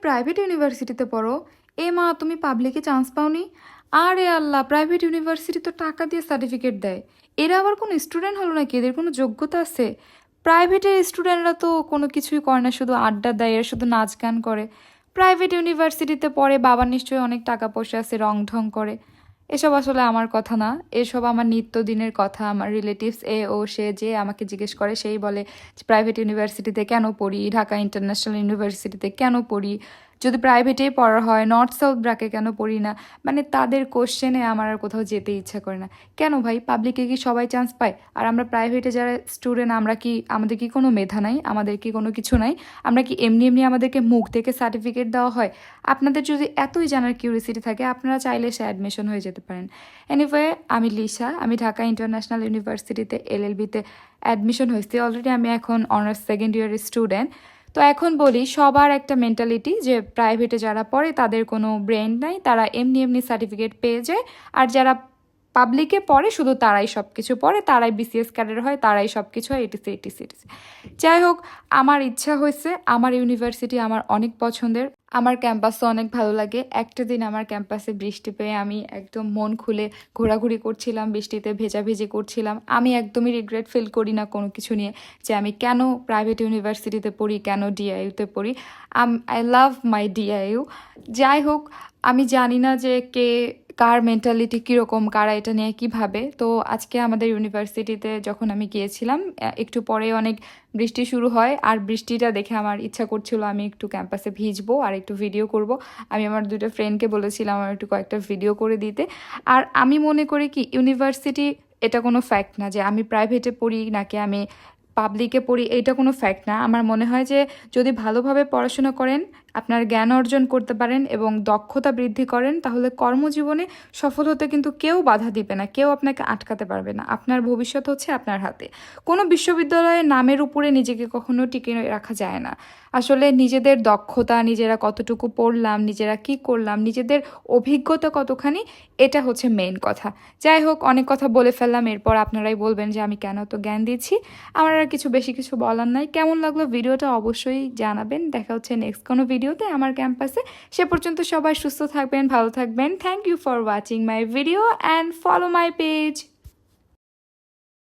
Private ইউনিভার্সিটিতে পড়ো? এ মা, তুমি পাবলিকে চান্স পাওনি? আরে আল্লাহ, প্রাইভেট ইউনিভার্সিটি তো টাকা দিয়ে সার্টিফিকেট দেয়। এরা আবার কোনো স্টুডেন্ট হলো নাকি? এদের কোনো যোগ্যতা আছে? প্রাইভেটের স্টুডেন্টরা তো কোনো কিছুই করে না, শুধু আড্ডা দেয়, এরা শুধু নাচ গান করে। প্রাইভেট ইউনিভার্সিটিতে পড়ে, বাবার নিশ্চয়ই অনেক টাকা পয়সা আছে, রং ঢং করে। এসব আসলে আমার কথা না, এসব আমার নিত্যদিনের কথা। আমার রিলেটিভস এ ও সে যে আমাকে জিজ্ঞেস করে, সেই বলে প্রাইভেট ইউনিভার্সিটিতে কেন পড়ি, ঢাকা ইন্টারন্যাশনাল ইউনিভার্সিটিতে কেন পড়ি, যদি প্রাইভেটেই পড়া হয় নর্থ সাউথ ব্রাকে কেন পড়ি না। মানে তাদের কোশ্চেনে আমার আর কোথাও যেতে ইচ্ছা করে না। কেন ভাই, পাবলিকে কি সবাই চান্স পায়? আর আমরা প্রাইভেটে যারা স্টুডেন্ট, আমরা কি, আমাদের কি কোনো মেধা নাই? আমাদের কি কোনো কিছু নাই? আমরা কি এমনি এমনি আমাদেরকে মুখ থেকে সার্টিফিকেট দেওয়া হয়? আপনাদের যদি এতই জানার কিউরিসিটি থাকে, আপনারা চাইলে সে অ্যাডমিশন হয়ে যেতে পারেন। এনিওয়ে, আমি লিসা, আমি ঢাকা ইন্টারন্যাশনাল ইউনিভার্সিটিতে এলএলবিতে অ্যাডমিশন হয়েছি অলরেডি। আমি এখন অনার্স সেকেন্ড ইয়ারের স্টুডেন্ট। তো এখন বলি, সবার একটা মেন্টালিটি যে প্রাইভেটে যারা পড়ে তাদের কোনো ব্রেন নাই, তারা এমনি এমনি সার্টিফিকেট পেয়ে যায়। আর যারা পাবলিকে পড়ে শুধু তারাই সব কিছু পড়ে, তারাই বিসিএস ক্যাডার হয়, তারাই সব কিছু হয়, এটিসি এটিসি এটিসি। যাই হোক, আমার ইচ্ছা হয়েছে, আমার ইউনিভার্সিটি আমার অনেক পছন্দের, আমার ক্যাম্পাসও অনেক ভালো লাগে। একটা দিন আমার ক্যাম্পাসে বৃষ্টি পেয়ে আমি একদম মন খুলে ঘোরাঘুরি করছিলাম, বৃষ্টিতে ভেজাভেজি করছিলাম। আমি একদমই রিগ্রেট ফিল করি না কোনো কিছু নিয়ে, যে আমি কেন প্রাইভেট ইউনিভার্সিটিতে পড়ি, কেন ডিআইইউতে পড়ি। I love my DIU. যাই হোক, আমি জানি না যে কার মেন্টালিটি কীরকম, কারা এটা নিয়ে কী ভাবে। তো আজকে আমাদের ইউনিভার্সিটিতে যখন আমি গিয়েছিলাম, একটু পরে অনেক বৃষ্টি শুরু হয়। আর বৃষ্টিটা দেখে আমার ইচ্ছা করছিল আমি একটু ক্যাম্পাসে ভিজবো আর একটু ভিডিও করব। আমি আমার দুটো ফ্রেন্ডকে বলেছিলাম আমার একটু কয়েকটা ভিডিও করে দিতে। আর আমি মনে করি কি, ইউনিভার্সিটি এটা কোনো ফ্যাক্ট না যে আমি প্রাইভেটে পড়ি নাকি আমি পাবলিকে পড়ি, এইটা কোনো ফ্যাক্ট না। আমার মনে হয় যে যদি ভালোভাবে পড়াশোনা করেন, আপনার জ্ঞান অর্জন করতে পারেন এবং দক্ষতা বৃদ্ধি করেন, তাহলে কর্মজীবনে সফল হতে কিন্তু কেউ বাধা দিবে না, কেউ আপনাকে আটকাতে পারবে না। আপনার ভবিষ্যৎ হচ্ছে আপনার হাতে। কোনো বিশ্ববিদ্যালয়ের নামের উপরে নিজেকে কখনো টিকে রাখা যায় না। আসলে নিজেদের দক্ষতা, নিজেরা কতটুকু পড়লাম, নিজেরা কি করলাম, নিজেদের অভিজ্ঞতা কতখানি, এটা হচ্ছে মেইন কথা। যাই হোক, অনেক কথা বলে ফেললাম, এরপর আপনারাই বলবেন যে আমি কেন তো জ্ঞান দিচ্ছি। আমার আর কিছু বেশি কিছু বলার নাই। কেমন লাগলো ভিডিওটা অবশ্যই জানাবেন। দেখা হচ্ছে নেক্সট কোনো ভিডিওতে আমার ক্যাম্পাসে। সে পর্যন্ত সবাই সুস্থ থাকবেন, ভালো থাকবেন। Thank you for watching my video and follow my page.